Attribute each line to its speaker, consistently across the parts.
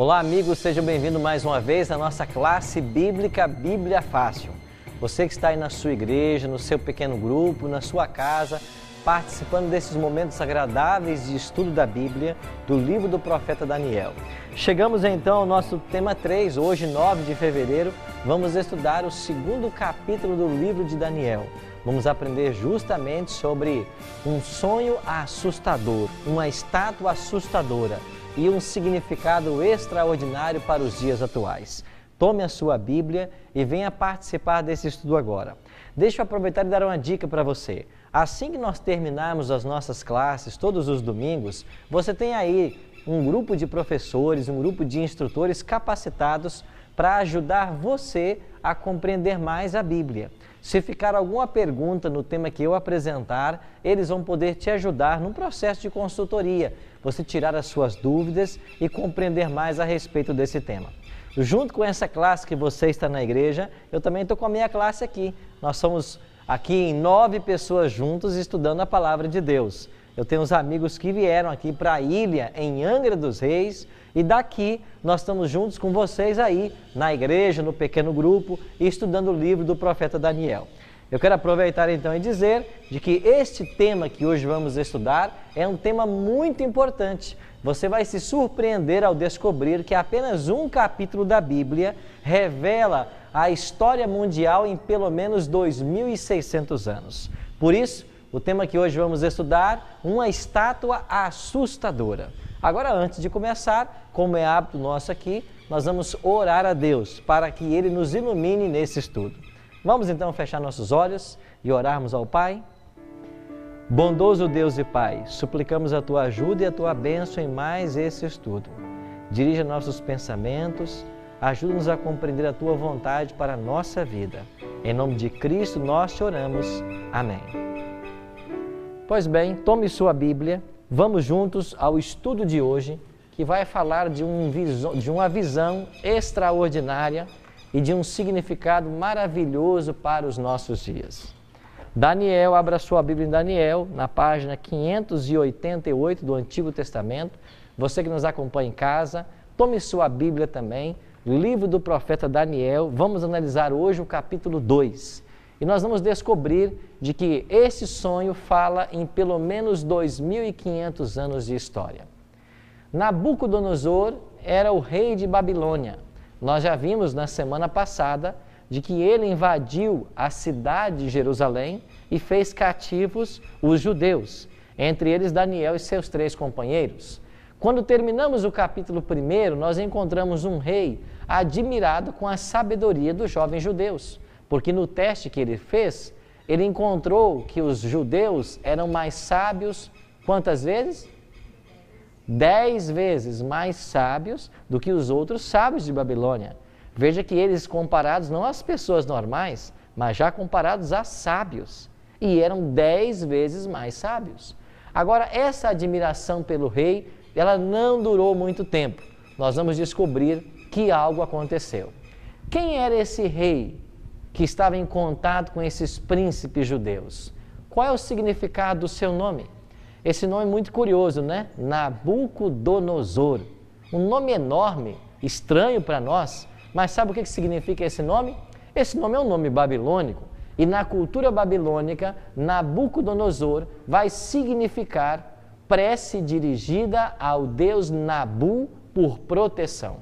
Speaker 1: Olá, amigos, sejam bem-vindos mais uma vez à nossa classe bíblica Bíblia Fácil. Você que está aí na sua igreja, no seu pequeno grupo, na sua casa, participando desses momentos agradáveis de estudo da Bíblia, do livro do profeta Daniel. Chegamos então ao nosso tema 3, hoje 9 de fevereiro, vamos estudar o segundo capítulo do livro de Daniel. Vamos aprender justamente sobre um sonho assustador, uma estátua assustadora e um significado extraordinário para os dias atuais. Tome a sua Bíblia e venha participar desse estudo agora. Deixa eu aproveitar e dar uma dica para você. Assim que nós terminarmos as nossas classes, todos os domingos, você tem aí um grupo de professores, um grupo de instrutores capacitados para ajudar você a compreender mais a Bíblia. Se ficar alguma pergunta no tema que eu apresentar, eles vão poder te ajudar num processo de consultoria, você tirar as suas dúvidas e compreender mais a respeito desse tema. Junto com essa classe que você está na igreja, eu também estou com a minha classe aqui. Nós somos aqui em 9 pessoas juntos estudando a Palavra de Deus. Eu tenho uns amigos que vieram aqui para a ilha, em Angra dos Reis, e daqui nós estamos juntos com vocês aí, na igreja, no pequeno grupo, estudando o livro do profeta Daniel. Eu quero aproveitar então e dizer de que este tema que hoje vamos estudar é um tema muito importante. Você vai se surpreender ao descobrir que apenas um capítulo da Bíblia revela a história mundial em pelo menos 2.600 anos. Por isso, o tema que hoje vamos estudar, uma estátua assustadora. Agora, antes de começar, como é hábito nosso aqui, nós vamos orar a Deus para que Ele nos ilumine nesse estudo. Vamos então fechar nossos olhos e orarmos ao Pai? Bondoso Deus e Pai, suplicamos a Tua ajuda e a Tua bênção em mais esse estudo. Dirija nossos pensamentos, ajuda-nos a compreender a Tua vontade para a nossa vida. Em nome de Cristo nós te oramos. Amém. Pois bem, tome sua Bíblia, vamos juntos ao estudo de hoje, que vai falar de uma visão extraordinária e de um significado maravilhoso para os nossos dias. Daniel, abra sua Bíblia em Daniel, na página 588 do Antigo Testamento. Você que nos acompanha em casa, tome sua Bíblia também, livro do profeta Daniel. Vamos analisar hoje o capítulo 2. E nós vamos descobrir de que esse sonho fala em pelo menos 2.500 anos de história. Nabucodonosor era o rei de Babilônia. Nós já vimos na semana passada de que ele invadiu a cidade de Jerusalém e fez cativos os judeus, entre eles Daniel e seus 3 companheiros. Quando terminamos o capítulo 1, nós encontramos um rei admirado com a sabedoria dos jovens judeus, porque no teste que ele fez, ele encontrou que os judeus eram mais sábios, quantas vezes? 10 vezes mais sábios do que os outros sábios de Babilônia. Veja que eles comparados não às pessoas normais, mas já comparados a sábios. E eram 10 vezes mais sábios. Agora, essa admiração pelo rei, ela não durou muito tempo. Nós vamos descobrir que algo aconteceu. Quem era esse rei que estava em contato com esses príncipes judeus? Qual é o significado do seu nome? Esse nome é muito curioso, né? Nabucodonosor. Um nome enorme, estranho para nós, mas sabe o que significa esse nome? Esse nome é um nome babilônico e na cultura babilônica, Nabucodonosor vai significar prece dirigida ao deus Nabu por proteção.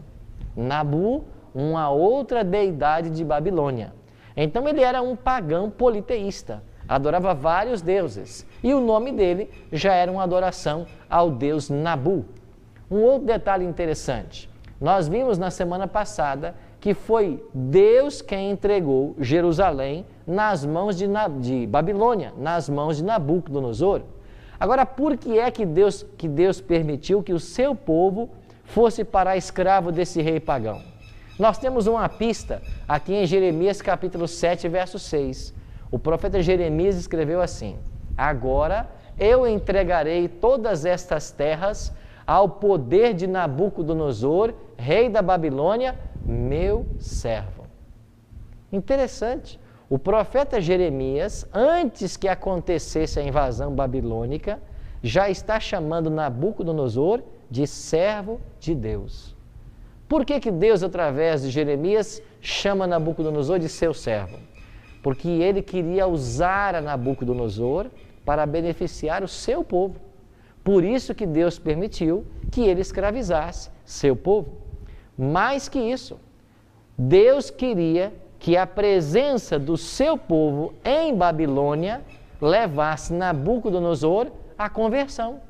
Speaker 1: Nabu, uma outra deidade de Babilônia. Então ele era um pagão politeísta, adorava vários deuses e o nome dele já era uma adoração ao deus Nabu. Um outro detalhe interessante, nós vimos na semana passada que foi Deus quem entregou Jerusalém nas mãos de Babilônia, nas mãos de Nabucodonosor. Agora, por que é que Deus permitiu que o seu povo fosse parar escravo desse rei pagão? Nós temos uma pista aqui em Jeremias capítulo 7, verso 6. O profeta Jeremias escreveu assim: agora eu entregarei todas estas terras ao poder de Nabucodonosor, rei da Babilônia, meu servo. Interessante. O profeta Jeremias, antes que acontecesse a invasão babilônica, já está chamando Nabucodonosor de servo de Deus. Por que Deus, através de Jeremias, chama Nabucodonosor de seu servo? Porque ele queria usar a Nabucodonosor para beneficiar o seu povo. Por isso que Deus permitiu que ele escravizasse seu povo. Mais que isso, Deus queria que a presença do seu povo em Babilônia levasse Nabucodonosor à conversão.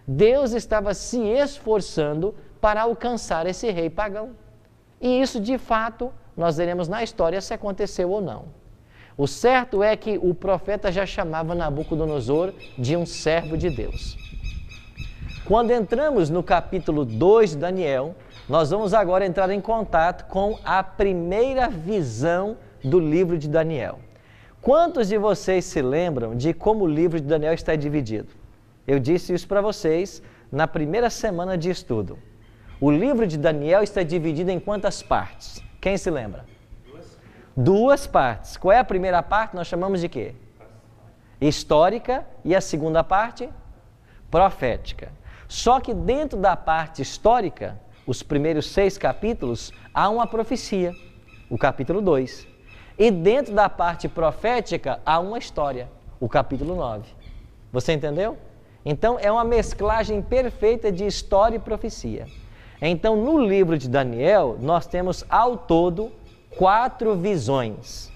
Speaker 1: Deus estava se esforçando para alcançar esse rei pagão. E isso, de fato, nós veremos na história se aconteceu ou não. O certo é que o profeta já chamava Nabucodonosor de um servo de Deus. Quando entramos no capítulo 2 de Daniel, nós vamos agora entrar em contato com a primeira visão do livro de Daniel. Quantos de vocês se lembram de como o livro de Daniel está dividido? Eu disse isso para vocês na primeira semana de estudo. O livro de Daniel está dividido em quantas partes? Quem se lembra? Duas partes. Qual é a primeira parte? Nós chamamos de quê? Histórica. E a segunda parte? Profética. Só que dentro da parte histórica, os primeiros 6 capítulos, há uma profecia, o capítulo 2. E dentro da parte profética, há uma história, o capítulo 9. Você entendeu? Então, é uma mesclagem perfeita de história e profecia. Então, no livro de Daniel, nós temos ao todo 4 visões.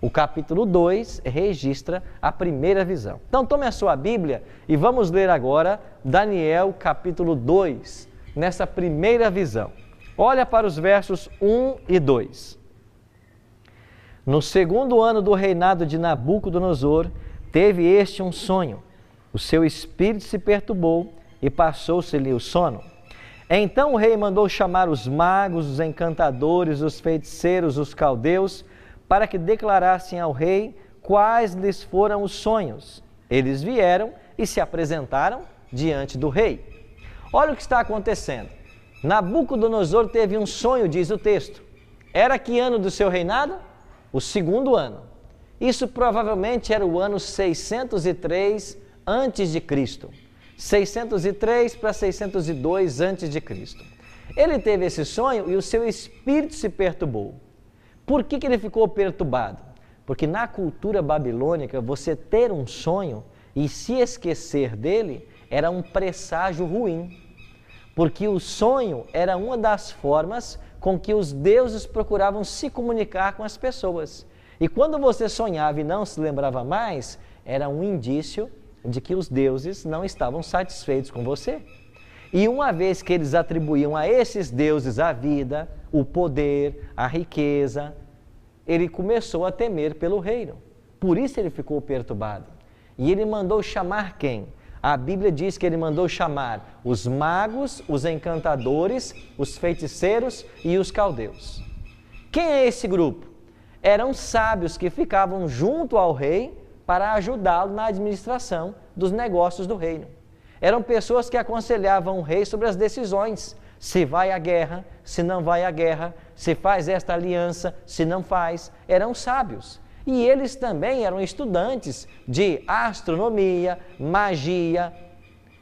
Speaker 1: O capítulo 2 registra a primeira visão. Então, tome a sua Bíblia e vamos ler agora Daniel, capítulo 2, nessa primeira visão. Olha para os versos 1 e 2. No segundo ano do reinado de Nabucodonosor, teve este um sonho. O seu espírito se perturbou e passou-se-lhe o sono. Então o rei mandou chamar os magos, os encantadores, os feiticeiros, os caldeus, para que declarassem ao rei quais lhes foram os sonhos. Eles vieram e se apresentaram diante do rei. Olha o que está acontecendo. Nabucodonosor teve um sonho, diz o texto. Era que ano do seu reinado? O segundo ano. Isso provavelmente era o ano 603 antes de Cristo. 603 para 602 antes de Cristo. Ele teve esse sonho e o seu espírito se perturbou. Por que ele ficou perturbado? Porque na cultura babilônica, você ter um sonho e se esquecer dele era um presságio ruim. Porque o sonho era uma das formas com que os deuses procuravam se comunicar com as pessoas. E quando você sonhava e não se lembrava mais, era um indício de que os deuses não estavam satisfeitos com você. E uma vez que eles atribuíam a esses deuses a vida, o poder, a riqueza, ele começou a temer pelo reino. Por isso ele ficou perturbado. E ele mandou chamar quem? A Bíblia diz que ele mandou chamar os magos, os encantadores, os feiticeiros e os caldeus. Quem é esse grupo? Eram sábios que ficavam junto ao rei para ajudá-lo na administração dos negócios do reino. Eram pessoas que aconselhavam o rei sobre as decisões, se vai à guerra, se não vai à guerra, se faz esta aliança, se não faz. Eram sábios. E eles também eram estudantes de astronomia, magia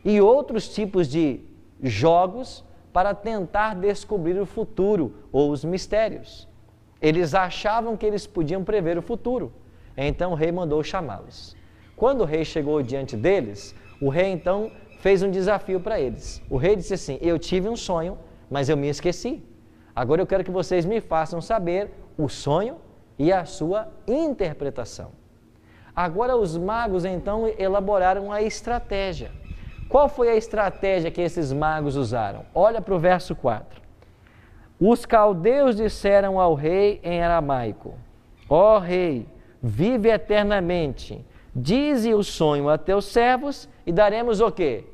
Speaker 1: e outros tipos de jogos para tentar descobrir o futuro ou os mistérios. Eles achavam que eles podiam prever o futuro. Então o rei mandou chamá-los. Quando o rei chegou diante deles, o rei então fez um desafio para eles. O rei disse assim: eu tive um sonho, mas eu me esqueci. Agora eu quero que vocês me façam saber o sonho e a sua interpretação. Agora os magos então elaboraram a estratégia. Qual foi a estratégia que esses magos usaram? Olha para o verso 4. Os caldeus disseram ao rei em aramaico: ó rei, vive eternamente, dize o sonho a teus servos e daremos o quê?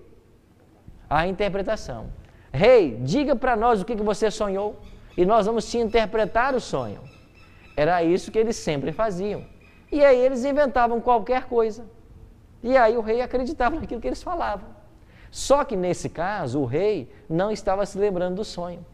Speaker 1: A interpretação. Rei, diga para nós o que você sonhou e nós vamos te interpretar o sonho. Era isso que eles sempre faziam. E aí eles inventavam qualquer coisa. E aí o rei acreditava naquilo que eles falavam. Só que nesse caso, o rei não estava se lembrando do sonho.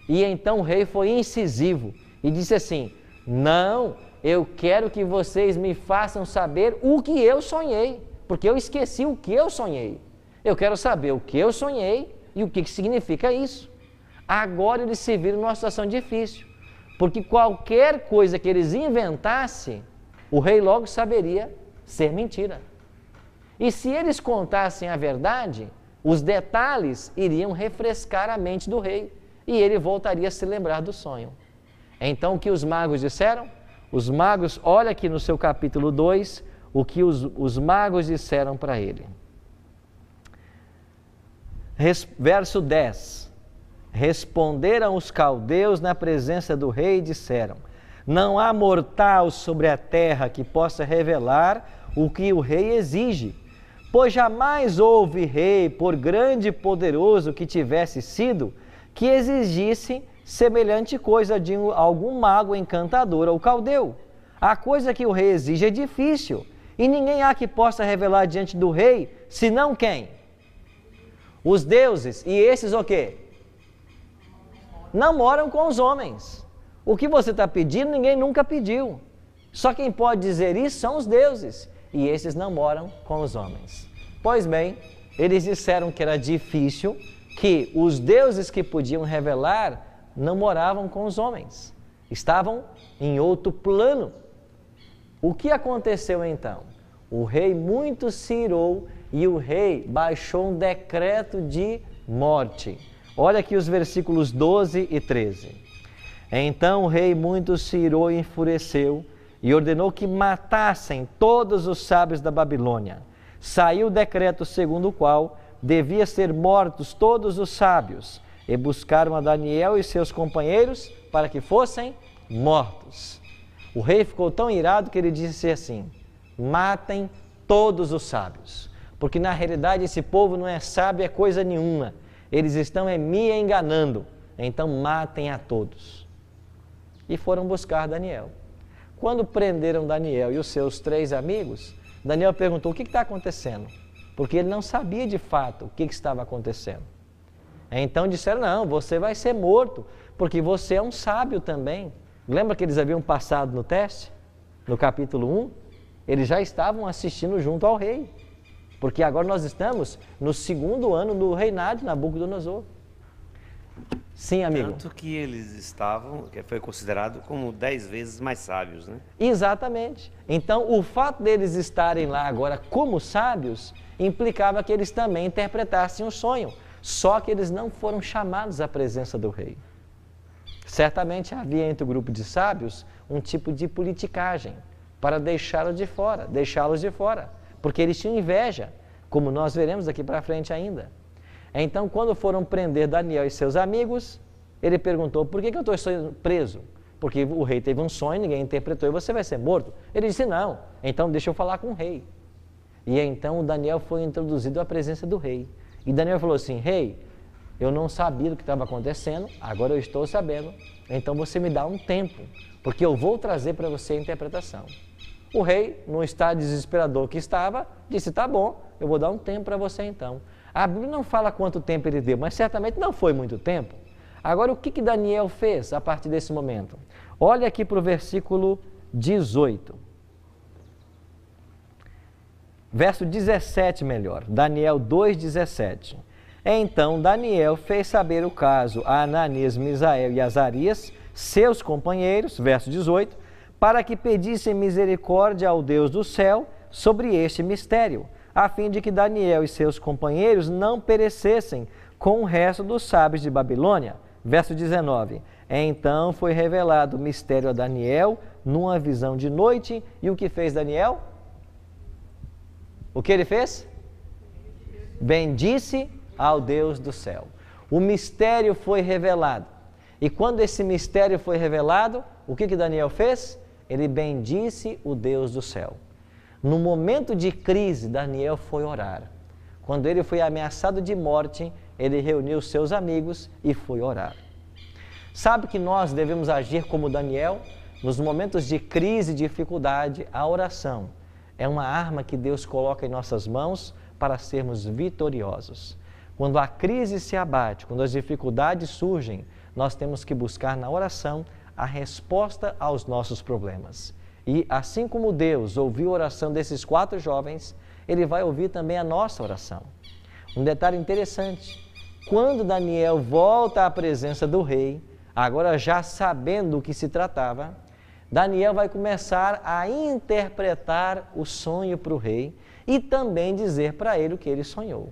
Speaker 1: E então o rei foi incisivo e disse assim: não, eu quero que vocês me façam saber o que eu sonhei, porque eu esqueci o que eu sonhei. Eu quero saber o que eu sonhei e o que significa isso. Agora eles se viram numa situação difícil, porque qualquer coisa que eles inventassem, o rei logo saberia ser mentira. E se eles contassem a verdade, os detalhes iriam refrescar a mente do rei e ele voltaria a se lembrar do sonho. Então o que os magos disseram? Os magos, olha aqui no seu capítulo 2, o que os magos disseram para ele. Verso 10. Responderam os caldeus na presença do rei e disseram: não há mortal sobre a terra que possa revelar o que o rei exige, pois jamais houve rei, por grande e poderoso que tivesse sido, que exigisse semelhante coisa de algum mago encantador ou caldeu. A coisa que o rei exige é difícil, e ninguém há que possa revelar diante do rei, senão quem? Os deuses. E esses o quê? Não moram com os homens. O que você está pedindo, ninguém nunca pediu. Só quem pode dizer isso são os deuses, e esses não moram com os homens. Pois bem, eles disseram que era difícil, que os deuses que podiam revelar não moravam com os homens, estavam em outro plano. O que aconteceu então? O rei muito se irou e o rei baixou um decreto de morte. Olha aqui os versículos 12 e 13. Então o rei muito se irou e enfureceu e ordenou que matassem todos os sábios da Babilônia. Saiu o decreto segundo o qual devia ser mortos todos os sábios, e buscaram a Daniel e seus companheiros para que fossem mortos. O rei ficou tão irado que ele disse assim: matem todos os sábios, porque na realidade esse povo não é sábio, é coisa nenhuma. Eles estão me enganando, então matem a todos. E foram buscar Daniel. Quando prenderam Daniel e os seus 3 amigos, Daniel perguntou: o que está acontecendo? Porque ele não sabia de fato o que estava acontecendo. Então disseram: não, você vai ser morto, porque você é um sábio também. Lembra que eles haviam passado no teste? No capítulo 1? Eles já estavam assistindo junto ao rei, porque agora nós estamos no 2º ano do reinado de Nabucodonosor. Sim, amigo.
Speaker 2: Tanto que eles estavam, que foi considerado como 10 vezes mais sábios, né?
Speaker 1: Exatamente. Então, o fato deles estarem lá agora como sábios implicava que eles também interpretassem o sonho, só que eles não foram chamados à presença do rei. Certamente havia entre o grupo de sábios um tipo de politicagem para deixá-los de fora, porque eles tinham inveja, como nós veremos aqui para frente ainda. Então, quando foram prender Daniel e seus amigos, ele perguntou: por que eu estou preso? Porque o rei teve um sonho, ninguém interpretou e você vai ser morto. Ele disse: não, então deixa eu falar com o rei. E então o Daniel foi introduzido à presença do rei. E Daniel falou assim: rei, eu não sabia o que estava acontecendo, agora eu estou sabendo, então você me dá um tempo, porque eu vou trazer para você a interpretação. O rei, no estado desesperador que estava, disse: tá bom, eu vou dar um tempo para você então. A Bíblia não fala quanto tempo ele deu, mas certamente não foi muito tempo. Agora, o que Daniel fez a partir desse momento? Olha aqui para o versículo 18. Verso 17 melhor, Daniel 2,17. Então Daniel fez saber o caso a Ananias, Misael e Azarias, seus companheiros, verso 18, para que pedissem misericórdia ao Deus do céu sobre este mistério, a fim de que Daniel e seus companheiros não perecessem com o resto dos sábios de Babilônia. Verso 19. Então foi revelado o mistério a Daniel numa visão de noite, e o que fez Daniel? O que ele fez? Bendisse ao Deus do céu. O mistério foi revelado. E quando esse mistério foi revelado, o que Daniel fez? Ele bendisse o Deus do céu. No momento de crise, Daniel foi orar. Quando ele foi ameaçado de morte, ele reuniu seus amigos e foi orar. Sabe que nós devemos agir como Daniel? Nos momentos de crise e dificuldade, a oração é uma arma que Deus coloca em nossas mãos para sermos vitoriosos. Quando a crise se abate, quando as dificuldades surgem, nós temos que buscar na oração a resposta aos nossos problemas. E assim como Deus ouviu a oração desses 4 jovens, Ele vai ouvir também a nossa oração. Um detalhe interessante, quando Daniel volta à presença do rei, agora já sabendo do que se tratava, Daniel vai começar a interpretar o sonho para o rei e também dizer para ele o que ele sonhou.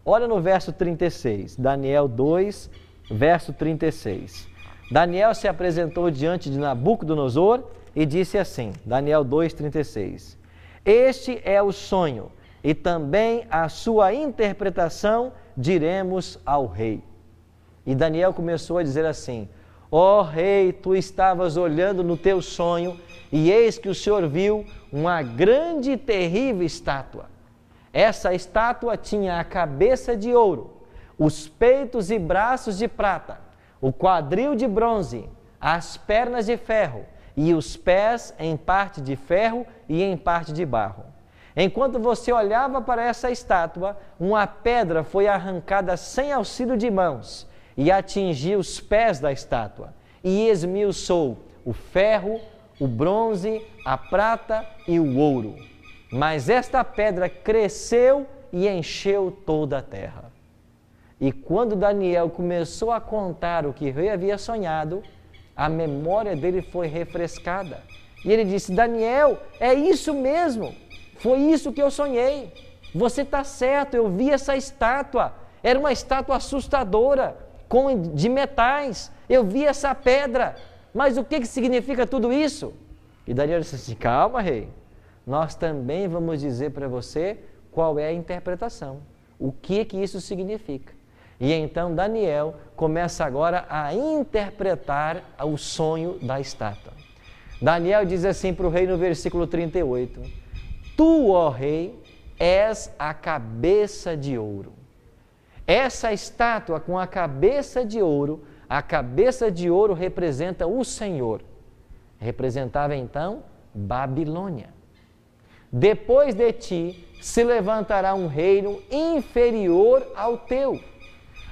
Speaker 1: Olha no verso 36, Daniel 2, verso 36. Daniel se apresentou diante de Nabucodonosor e disse assim, Daniel 2, 36. Este é o sonho e também a sua interpretação diremos ao rei. E Daniel começou a dizer assim, ó rei, tu estavas olhando no teu sonho e eis que o Senhor viu uma grande e terrível estátua. Essa estátua tinha a cabeça de ouro, os peitos e braços de prata, o quadril de bronze, as pernas de ferro e os pés em parte de ferro e em parte de barro. Enquanto você olhava para essa estátua, uma pedra foi arrancada sem auxílio de mãos e atingiu os pés da estátua e esmiuçou o ferro, o bronze, a prata e o ouro. Mas esta pedra cresceu e encheu toda a terra. E quando Daniel começou a contar o que o rei havia sonhado, a memória dele foi refrescada. E ele disse, Daniel, é isso mesmo, foi isso que eu sonhei. Você está certo, eu vi essa estátua, era uma estátua assustadora, de metais, eu vi essa pedra, mas o que significa tudo isso? E Daniel disse assim, calma rei, nós também vamos dizer para você qual é a interpretação, o que isso significa. E então Daniel começa agora a interpretar o sonho da estátua. Daniel diz assim para o rei no versículo 38, tu, ó rei, és a cabeça de ouro. Essa estátua com a cabeça de ouro representa o Senhor. Representava então Babilônia. Depois de ti se levantará um reino inferior ao teu.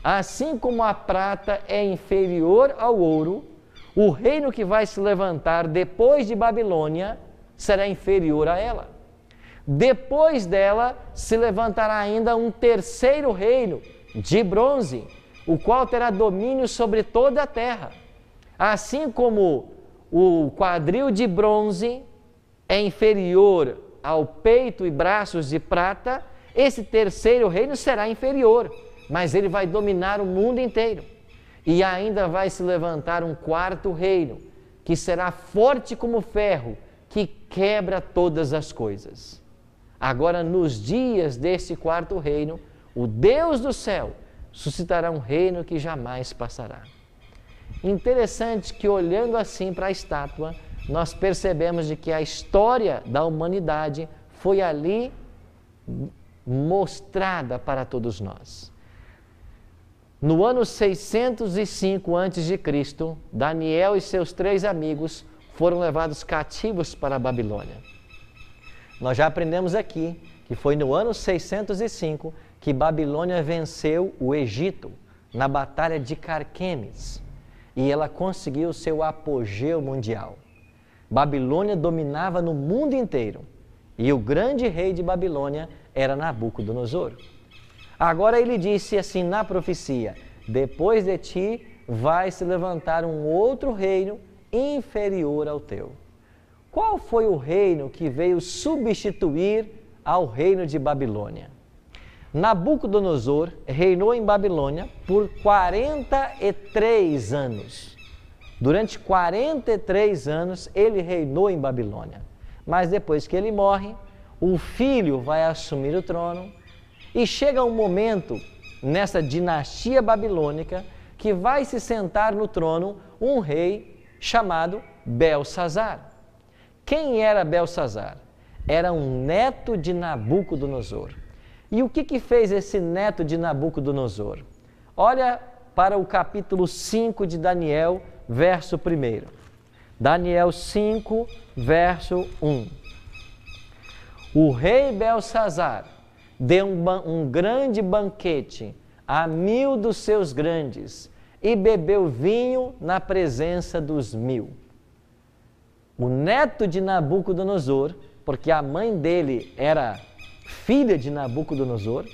Speaker 1: Assim como a prata é inferior ao ouro, o reino que vai se levantar depois de Babilônia será inferior a ela. Depois dela se levantará ainda um terceiro reino, de bronze, o qual terá domínio sobre toda a terra. Assim como o quadril de bronze é inferior ao peito e braços de prata, esse terceiro reino será inferior, mas ele vai dominar o mundo inteiro. E ainda vai se levantar um quarto reino, que será forte como ferro, que quebra todas as coisas. Agora, nos dias desse quarto reino, o Deus do céu suscitará um reino que jamais passará. Interessante que, olhando assim para a estátua, nós percebemos de que a história da humanidade foi ali mostrada para todos nós. No ano 605 a.C., Daniel e seus 3 amigos foram levados cativos para a Babilônia. Nós já aprendemos aqui que foi no ano 605 que Babilônia venceu o Egito na Batalha de Carquemes e ela conseguiu seu apogeu mundial. Babilônia dominava no mundo inteiro e o grande rei de Babilônia era Nabucodonosor. Agora ele disse assim na profecia, depois de ti vai se levantar um outro reino inferior ao teu. Qual foi o reino que veio substituir ao reino de Babilônia? Nabucodonosor reinou em Babilônia por 43 anos. Durante 43 anos ele reinou em Babilônia. Mas depois que ele morre, o filho vai assumir o trono e chega um momento nessa dinastia babilônica que vai se sentar no trono um rei chamado Belsazar. Quem era Belsazar? Era um neto de Nabucodonosor. E o que fez esse neto de Nabucodonosor? Olha para o capítulo 5 de Daniel, verso 1. Daniel 5, verso 1. O rei Belsazar deu um grande banquete a 1000 dos seus grandes e bebeu vinho na presença dos 1000. O neto de Nabucodonosor, porque a mãe dele era filha de Nabucodonosor,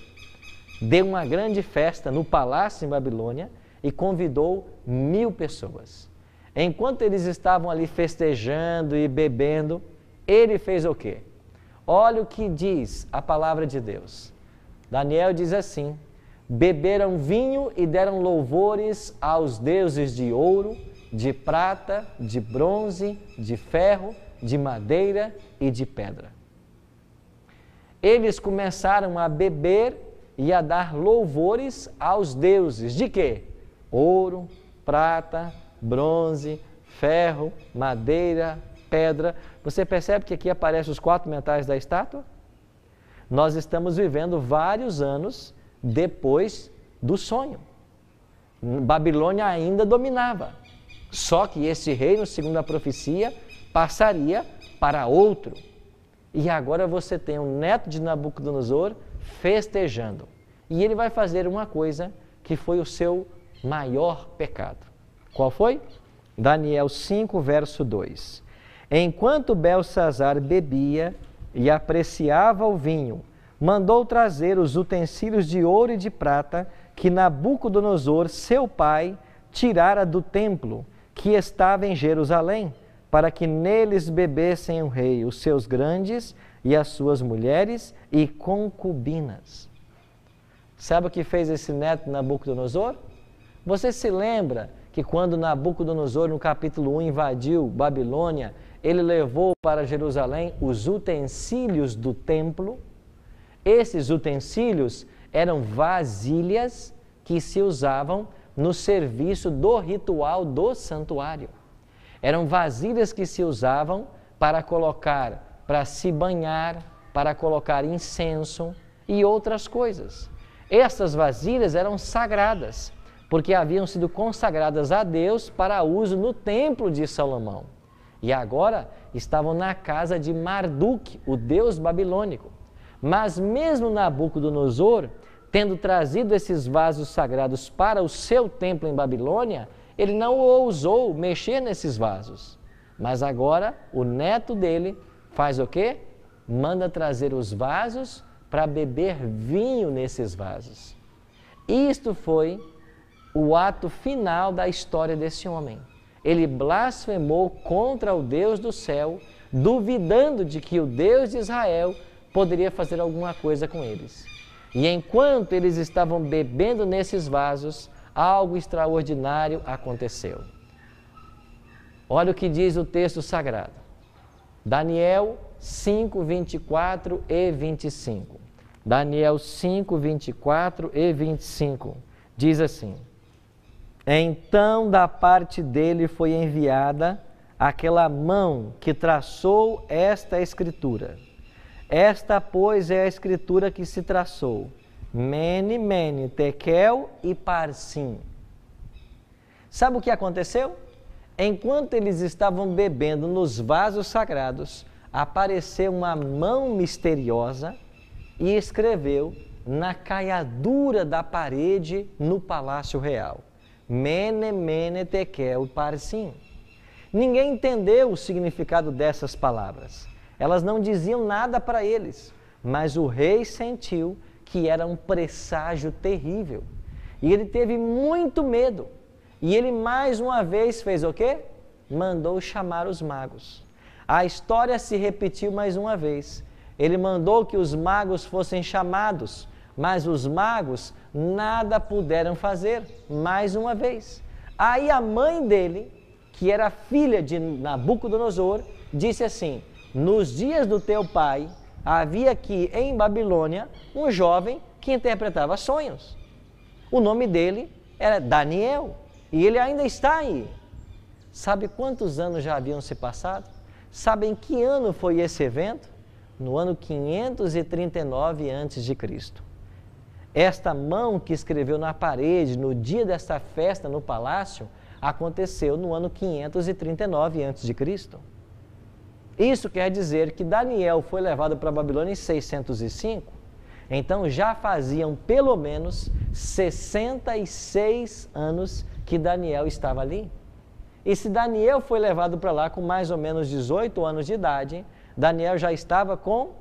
Speaker 1: deu uma grande festa no palácio em Babilônia e convidou 1000 pessoas. Enquanto eles estavam ali festejando e bebendo, ele fez o quê? Olha o que diz a palavra de Deus. Daniel diz assim: beberam vinho e deram louvores aos deuses de ouro, de prata, de bronze, de ferro, de madeira e de pedra. Eles começaram a beber e a dar louvores aos deuses. De quê? Ouro, prata, bronze, ferro, madeira, pedra. Você percebe que aqui aparecem os 4 metais da estátua? Nós estamos vivendo vários anos depois do sonho. Babilônia ainda dominava. Só que esse reino, segundo a profecia, passaria para outro. E agora você tem um neto de Nabucodonosor festejando. E ele vai fazer uma coisa que foi o seu maior pecado. Qual foi? Daniel 5, verso 2. Enquanto Belsazar bebia e apreciava o vinho, mandou trazer os utensílios de ouro e de prata que Nabucodonosor, seu pai, tirara do templo que estava em Jerusalém, para que neles bebessem o rei, os seus grandes e as suas mulheres e concubinas. Sabe o que fez esse neto de Nabucodonosor? Você se lembra que quando Nabucodonosor, no capítulo 1, invadiu Babilônia, ele levou para Jerusalém os utensílios do templo? Esses utensílios eram vasilhas que se usavam no serviço do ritual do santuário. Eram vasilhas que se usavam para colocar, para se banhar, para colocar incenso e outras coisas. Essas vasilhas eram sagradas, porque haviam sido consagradas a Deus para uso no templo de Salomão. E agora estavam na casa de Marduk, o deus babilônico. Mas mesmo Nabucodonosor, tendo trazido esses vasos sagrados para o seu templo em Babilônia, ele não ousou mexer nesses vasos. Mas agora o neto dele faz o quê? Manda trazer os vasos para beber vinho nesses vasos. Isto foi o ato final da história desse homem. Ele blasfemou contra o Deus do céu, duvidando de que o Deus de Israel poderia fazer alguma coisa com eles. E enquanto eles estavam bebendo nesses vasos, algo extraordinário aconteceu. Olha o que diz o texto sagrado. Daniel 5, 24 e 25. Daniel 5, 24 e 25. Diz assim: então da parte dele foi enviada aquela mão que traçou esta escritura. Esta, pois, é a escritura que se traçou. Mene, mene, tekel e parsim. Sabe o que aconteceu? Enquanto eles estavam bebendo nos vasos sagrados, apareceu uma mão misteriosa e escreveu na caiadura da parede no Palácio Real. Mene, mene, tekel e parsim. Ninguém entendeu o significado dessas palavras. Elas não diziam nada para eles, mas o rei sentiu que era um presságio terrível. E ele teve muito medo. E ele mais uma vez fez o quê? Mandou chamar os magos. A história se repetiu mais uma vez. Ele mandou que os magos fossem chamados, mas os magos nada puderam fazer, mais uma vez. Aí a mãe dele, que era filha de Nabucodonosor, disse assim: nos dias do teu pai, havia aqui em Babilônia um jovem que interpretava sonhos. O nome dele era Daniel e ele ainda está aí. Sabe quantos anos já haviam se passado? Sabe em que ano foi esse evento? No ano 539 a.C. Esta mão que escreveu na parede no dia desta festa no palácio aconteceu no ano 539 a.C. Isso quer dizer que Daniel foi levado para a Babilônia em 605, então já faziam pelo menos 66 anos que Daniel estava ali. E se Daniel foi levado para lá com mais ou menos 18 anos de idade, Daniel já estava com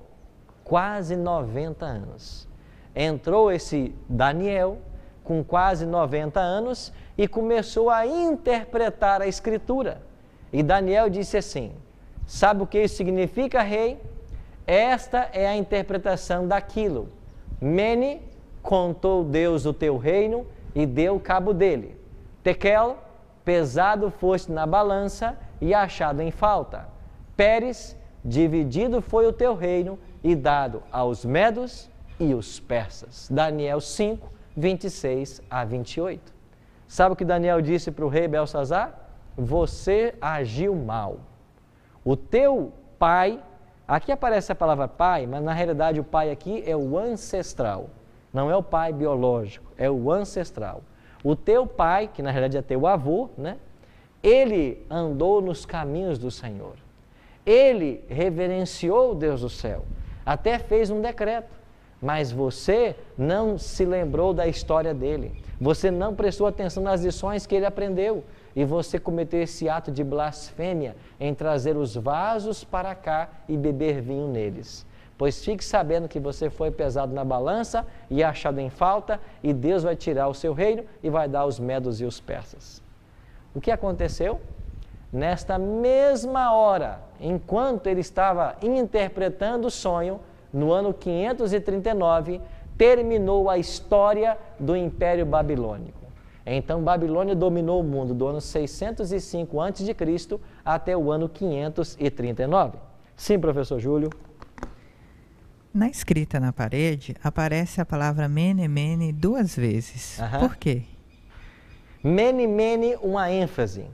Speaker 1: quase 90 anos. entrou esse Daniel com quase 90 anos e começou a interpretar a Escritura. E Daniel disse assim: sabe o que isso significa, rei? Esta é a interpretação daquilo. Mene, contou Deus o teu reino e deu cabo dele. Tekel, pesado foste na balança e achado em falta. Pérez, dividido foi o teu reino e dado aos medos e os persas. Daniel 5, 26 a 28. Sabe o que Daniel disse para o rei Belsazar? Você agiu mal. O teu pai, aqui aparece a palavra pai, mas na realidade o pai aqui é o ancestral. Não é o pai biológico, é o ancestral. O teu pai, que na realidade é teu avô, né? Ele andou nos caminhos do Senhor. Ele reverenciou o Deus do céu. Até fez um decreto. Mas você não se lembrou da história dele. Você não prestou atenção nas lições que ele aprendeu. E você cometeu esse ato de blasfêmia em trazer os vasos para cá e beber vinho neles. Pois fique sabendo que você foi pesado na balança e achado em falta, e Deus vai tirar o seu reino e vai dar os medos e os persas. O que aconteceu? Nesta mesma hora, enquanto ele estava interpretando o sonho, no ano 539, terminou a história do Império Babilônico. Então, Babilônia dominou o mundo do ano 605 a.C. até o ano 539. Sim, professor Júlio.
Speaker 3: Na escrita na parede, aparece a palavra mene, mene 2 vezes. Por quê?
Speaker 1: Mene, mene, uma ênfase.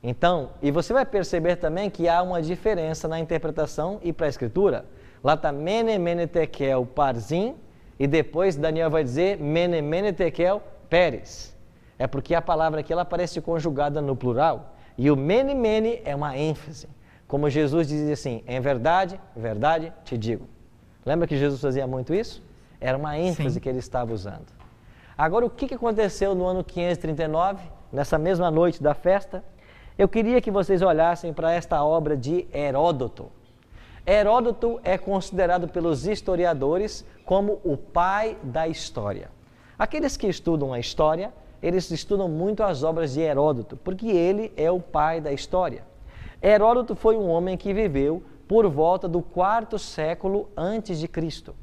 Speaker 1: Então, e você vai perceber também que há uma diferença na interpretação e para a escritura. Lá está mene, mene, tekel, parzim, e depois Daniel vai dizer mene, mene, tekel, pérez. É porque a palavra aqui ela aparece conjugada no plural. E o mene, mene é uma ênfase. Como Jesus dizia assim, em verdade, verdade te digo. Lembra que Jesus fazia muito isso? Era uma ênfase que ele estava usando. Agora, o que aconteceu no ano 539, nessa mesma noite da festa? Eu queria que vocês olhassem para esta obra de Heródoto. Heródoto é considerado pelos historiadores como o pai da história. Aqueles que estudam a história, eles estudam muito as obras de Heródoto, porque ele é o pai da história. Heródoto foi um homem que viveu por volta do 4º século antes de Cristo.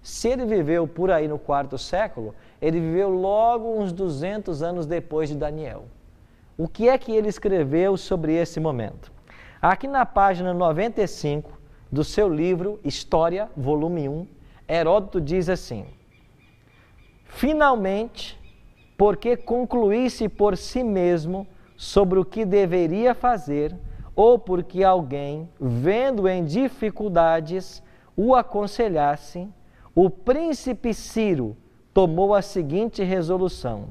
Speaker 1: Se ele viveu por aí no 4º século, ele viveu logo uns 200 anos depois de Daniel. O que é que ele escreveu sobre esse momento? Aqui na página 95 do seu livro História, volume 1, Heródoto diz assim: finalmente, porque concluísse por si mesmo sobre o que deveria fazer, ou porque alguém, vendo em dificuldades, o aconselhasse, o príncipe Ciro tomou a seguinte resolução: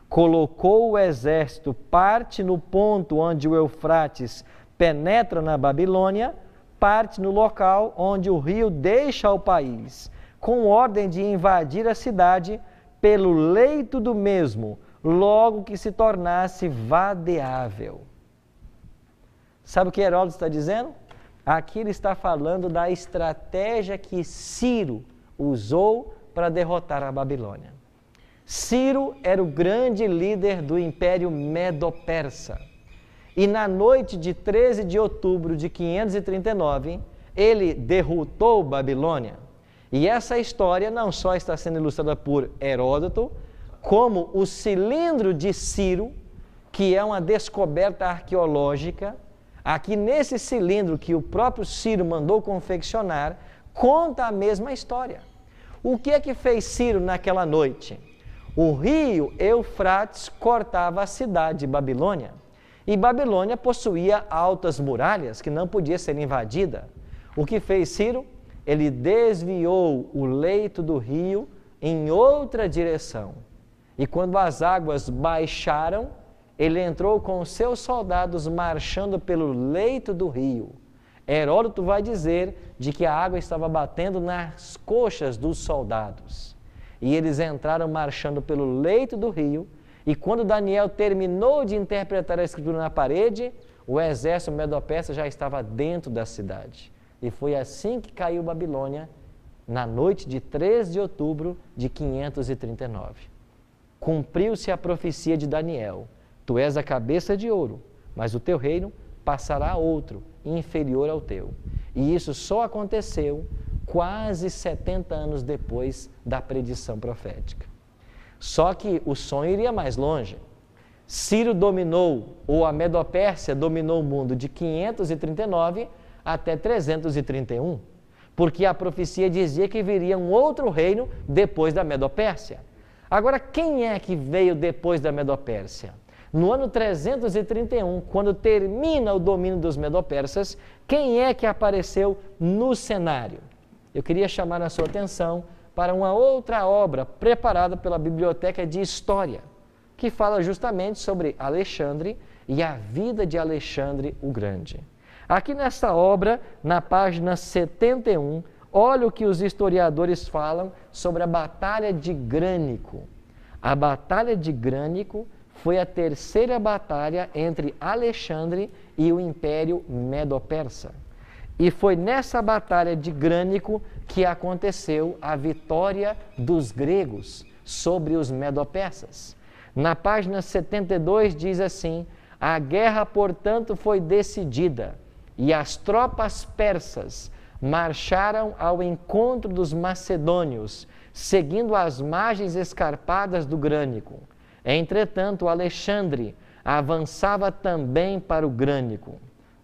Speaker 1: colocou o exército parte no ponto onde o Eufrates penetra na Babilônia, parte no local onde o rio deixa o país, com ordem de invadir a cidade pelo leito do mesmo, logo que se tornasse vadeável. Sabe o que Heródoto está dizendo? Aqui ele está falando da estratégia que Ciro usou para derrotar a Babilônia. Ciro era o grande líder do Império Medo-Persa. E na noite de 13 de outubro de 539, ele derrotou Babilônia. E essa história não só está sendo ilustrada por Heródoto, como o cilindro de Ciro, que é uma descoberta arqueológica. Aqui nesse cilindro que o próprio Ciro mandou confeccionar, conta a mesma história. O que é que fez Ciro naquela noite? O rio Eufrates cortava a cidade de Babilônia, e Babilônia possuía altas muralhas que não podia ser invadida. O que fez Ciro? Ele desviou o leito do rio em outra direção. E quando as águas baixaram, ele entrou com seus soldados marchando pelo leito do rio. Heródoto vai dizer de que a água estava batendo nas coxas dos soldados. E eles entraram marchando pelo leito do rio, e quando Daniel terminou de interpretar a escritura na parede, o exército medo-persa já estava dentro da cidade. E foi assim que caiu Babilônia na noite de 3 de outubro de 539. Cumpriu-se a profecia de Daniel: tu és a cabeça de ouro, mas o teu reino passará a outro, inferior ao teu. E isso só aconteceu quase 70 anos depois da predição profética. Só que o sonho iria mais longe. Ciro dominou, ou a Medopérsia dominou o mundo de 539 até 331, porque a profecia dizia que viria um outro reino depois da Medopérsia. Agora, quem é que veio depois da Medopérsia? No ano 331, quando termina o domínio dos Medopersas, quem é que apareceu no cenário? Eu queria chamar a sua atenção para uma outra obra preparada pela Biblioteca de História, que fala justamente sobre Alexandre e a vida de Alexandre o Grande. Aqui nessa obra, na página 71, olha o que os historiadores falam sobre a Batalha de Grânico. A Batalha de Grânico foi a terceira batalha entre Alexandre e o Império Medo-Persa. E foi nessa Batalha de Grânico que aconteceu a vitória dos gregos sobre os Medo-Persas. Na página 72 diz assim: a guerra, portanto, foi decidida e as tropas persas marcharam ao encontro dos macedônios, seguindo as margens escarpadas do Grânico. Entretanto, Alexandre avançava também para o Grânico.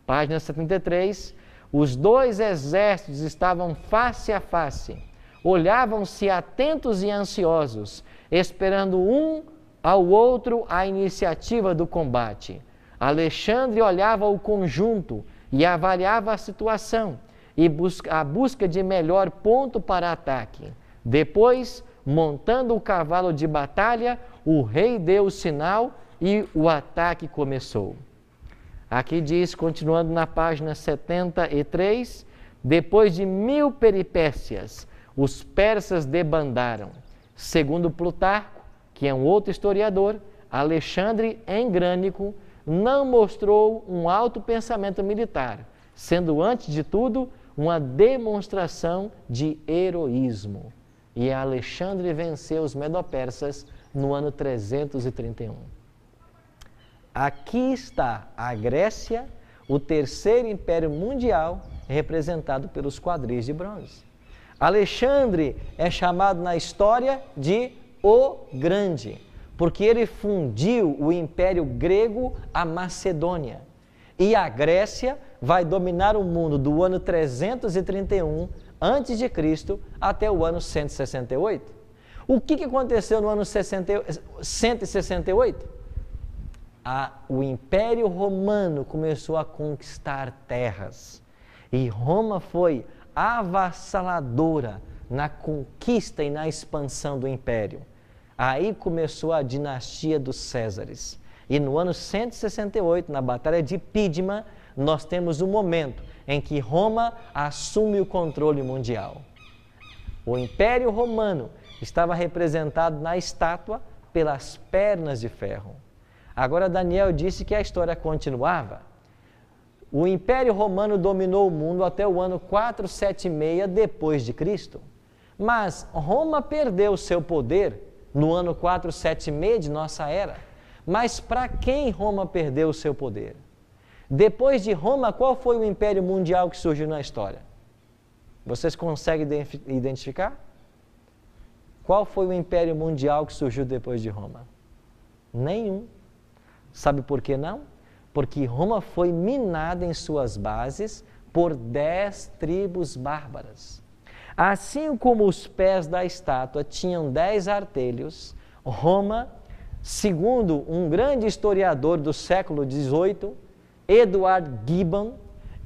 Speaker 1: Página 73, os dois exércitos estavam face a face, olhavam-se atentos e ansiosos, esperando um ao outro a iniciativa do combate. Alexandre olhava o conjunto e avaliava a situação, e a busca de melhor ponto para ataque. Depois, montando o cavalo de batalha, o rei deu o sinal e o ataque começou. Aqui diz, continuando na página 73, depois de 1000 peripécias, os persas debandaram. Segundo Plutarco, que é um outro historiador, Alexandre, em Grânico, não mostrou um alto pensamento militar, sendo, antes de tudo, uma demonstração de heroísmo. E Alexandre venceu os Medo-Persas no ano 331. Aqui está a Grécia, o terceiro império mundial, representado pelos quadris de bronze. Alexandre é chamado na história de o Grande, porque ele fundiu o Império Grego à Macedônia. E a Grécia vai dominar o mundo do ano 331 a.C. até o ano 168. O que aconteceu no ano 168? O Império Romano começou a conquistar terras. E Roma foi avassaladora na conquista e na expansão do Império. Aí começou a dinastia dos Césares. E no ano 168, na Batalha de Pídima, nós temos um momento em que Roma assume o controle mundial. O Império Romano estava representado na estátua pelas pernas de ferro. Agora Daniel disse que a história continuava. O Império Romano dominou o mundo até o ano 476 depois de Cristo. Mas Roma perdeu seu poder no ano 476 de nossa era. Mas para quem Roma perdeu o seu poder? Depois de Roma, qual foi o império mundial que surgiu na história? Vocês conseguem identificar? Qual foi o império mundial que surgiu depois de Roma? Nenhum. Sabe por que não? Porque Roma foi minada em suas bases por 10 tribos bárbaras. Assim como os pés da estátua tinham 10 artelhos, Roma, segundo um grande historiador do século XVIII, Edward Gibbon,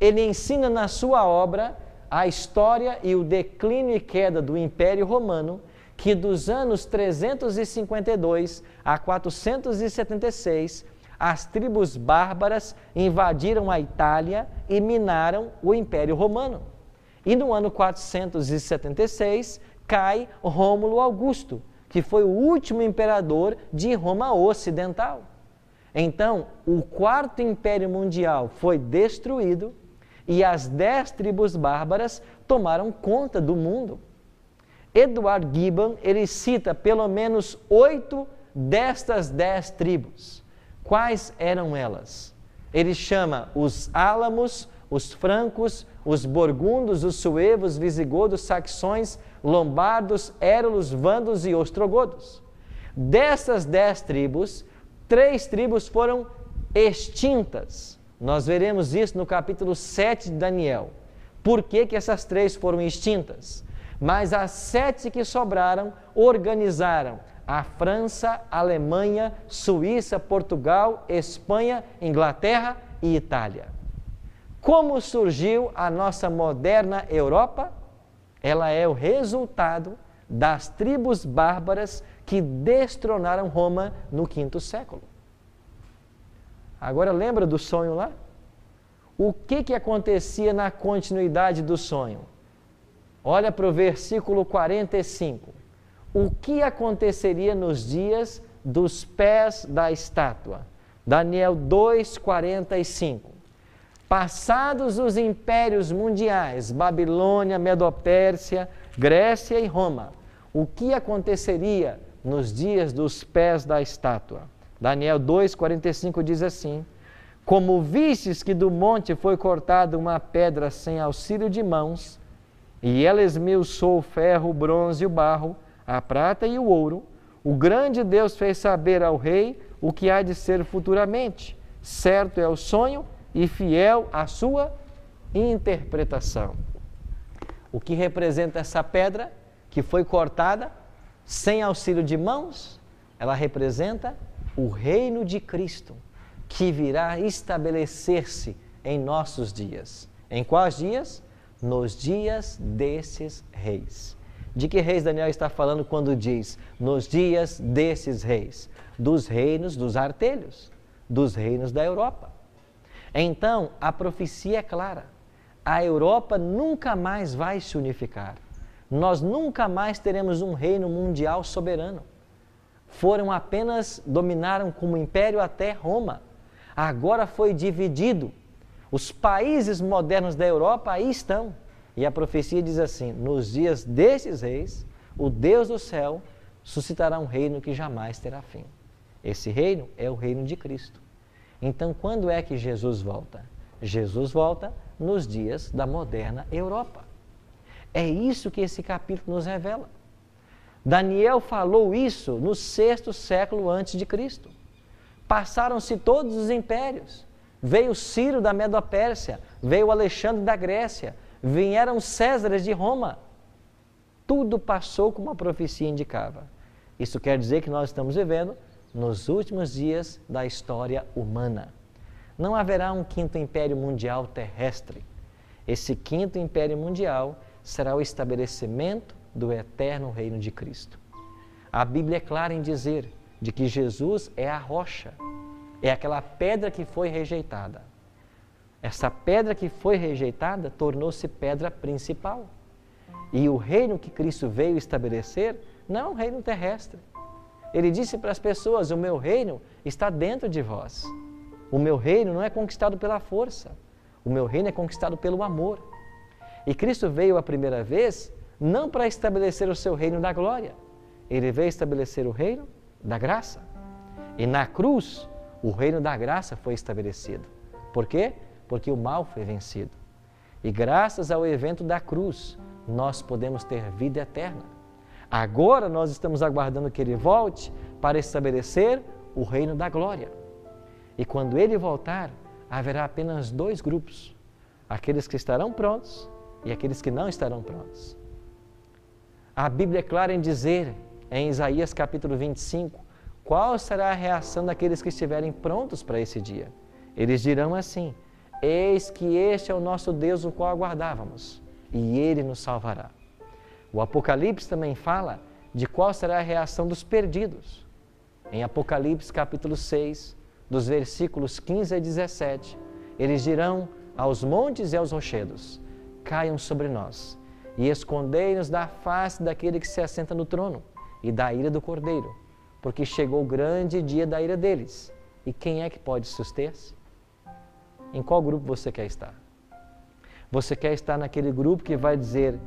Speaker 1: ele ensina na sua obra a história e o declínio e queda do Império Romano, que dos anos 352 a 476, as tribos bárbaras invadiram a Itália e minaram o Império Romano. E no ano 476 cai Rômulo Augusto, que foi o último imperador de Roma Ocidental. Então, o quarto império mundial foi destruído e as 10 tribos bárbaras tomaram conta do mundo. Edward Gibbon, ele cita pelo menos 8 destas 10 tribos. Quais eram elas? Ele chama os álamos, os francos, os burgundos, os suevos, visigodos, saxões, lombardos, érulos, vândalos e ostrogodos. Dessas 10 tribos, 3 tribos foram extintas. Nós veremos isso no capítulo 7 de Daniel. Por que essas 3 foram extintas? Mas as 7 que sobraram organizaram a França, Alemanha, Suíça, Portugal, Espanha, Inglaterra e Itália. Como surgiu a nossa moderna Europa? Ela é o resultado das tribos bárbaras que destronaram Roma no quinto século. Agora lembra do sonho lá? O que acontecia na continuidade do sonho? Olha para o versículo 45. O que aconteceria nos dias dos pés da estátua? Daniel 2:45. Passados os impérios mundiais, Babilônia, Medopérsia, Grécia e Roma, o que aconteceria nos dias dos pés da estátua? Daniel 2:45 diz assim: como vistes que do monte foi cortada uma pedra sem auxílio de mãos, e ela esmiuçou o ferro, o bronze e o barro, a prata e o ouro, o grande Deus fez saber ao rei o que há de ser futuramente. Certo é o sonho e fiel a sua interpretação. O que representa essa pedra que foi cortada sem auxílio de mãos? Ela representa o reino de Cristo, que virá estabelecer-se em nossos dias. Em quais dias? Nos dias desses reis. De que reis Daniel está falando quando diz nos dias desses reis? Dos reinos dos artelhos, dos reinos da Europa. Então, a profecia é clara. A Europa nunca mais vai se unificar. Nós nunca mais teremos um reino mundial soberano. Dominaram como império até Roma. Agora foi dividido. Os países modernos da Europa aí estão. E a profecia diz assim: nos dias desses reis, o Deus do céu suscitará um reino que jamais terá fim. Esse reino é o reino de Cristo. Então, quando é que Jesus volta? Jesus volta nos dias da moderna Europa. É isso que esse capítulo nos revela. Daniel falou isso no 6º século antes de Cristo. Passaram-se todos os impérios. Veio Ciro da Medopérsia, veio Alexandre da Grécia, vieram Césares de Roma. Tudo passou como a profecia indicava. Isso quer dizer que nós estamos vivendo nos últimos dias da história humana. Não haverá um 5º império mundial terrestre. Esse 5º império mundial será o estabelecimento do eterno reino de Cristo. A Bíblia é clara em dizer de que Jesus é a rocha, é aquela pedra que foi rejeitada. Essa pedra que foi rejeitada tornou-se pedra principal. E o reino que Cristo veio estabelecer não é um reino terrestre. Ele disse para as pessoas: o meu reino está dentro de vós. O meu reino não é conquistado pela força. O meu reino é conquistado pelo amor. E Cristo veio a primeira vez não para estabelecer o seu reino da glória. Ele veio estabelecer o reino da graça. E na cruz, o reino da graça foi estabelecido. Por quê? Porque o mal foi vencido. E graças ao evento da cruz, nós podemos ter vida eterna. Agora nós estamos aguardando que Ele volte para estabelecer o reino da glória. E quando Ele voltar, haverá apenas 2 grupos. Aqueles que estarão prontos e aqueles que não estarão prontos. A Bíblia é clara em dizer, em Isaías capítulo 25, qual será a reação daqueles que estiverem prontos para esse dia. Eles dirão assim: eis que este é o nosso Deus, o qual aguardávamos, e Ele nos salvará. O Apocalipse também fala de qual será a reação dos perdidos. Em Apocalipse capítulo 6, dos versículos 15 a 17, eles dirão aos montes e aos rochedos: caiam sobre nós, e escondei-nos da face daquele que se assenta no trono, e da ira do Cordeiro, porque chegou o grande dia da ira deles. E quem é que pode suster-se? Em qual grupo você quer estar? Você quer estar naquele grupo que vai dizer: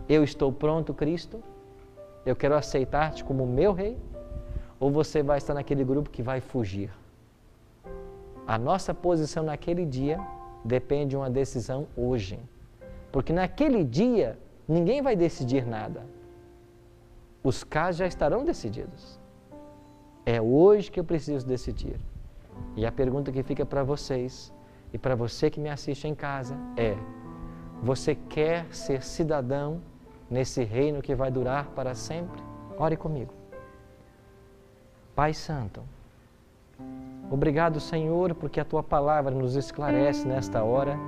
Speaker 1: eu estou pronto, Cristo? Eu quero aceitar-te como meu rei? Ou você vai estar naquele grupo que vai fugir? A nossa posição naquele dia depende de uma decisão hoje. Porque naquele dia, ninguém vai decidir nada. Os casos já estarão decididos. É hoje que eu preciso decidir. E a pergunta que fica para vocês e para você que me assiste em casa é: você quer ser cidadão nesse reino que vai durar para sempre? Ore comigo. Pai Santo, obrigado, Senhor, porque a Tua palavra nos esclarece nesta hora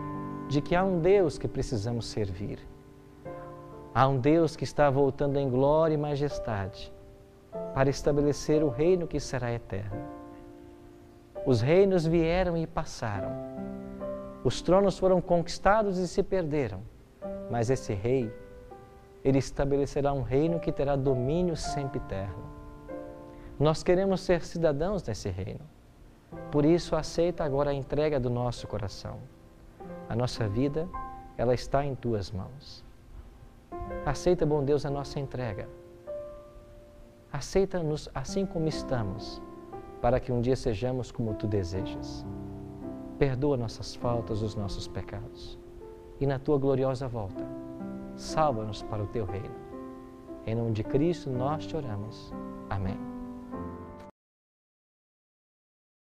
Speaker 1: de que há um Deus que precisamos servir. Há um Deus que está voltando em glória e majestade para estabelecer o reino que será eterno. Os reinos vieram e passaram. Os tronos foram conquistados e se perderam. Mas esse rei, ele estabelecerá um reino que terá domínio sempiterno. Nós queremos ser cidadãos desse reino. Por isso, aceita agora a entrega do nosso coração. A nossa vida, ela está em Tuas mãos. Aceita, bom Deus, a nossa entrega. Aceita-nos assim como estamos, para que um dia sejamos como Tu desejas. Perdoa nossas faltas, os nossos pecados. E na Tua gloriosa volta, salva-nos para o Teu reino. Em nome de Cristo nós te oramos. Amém.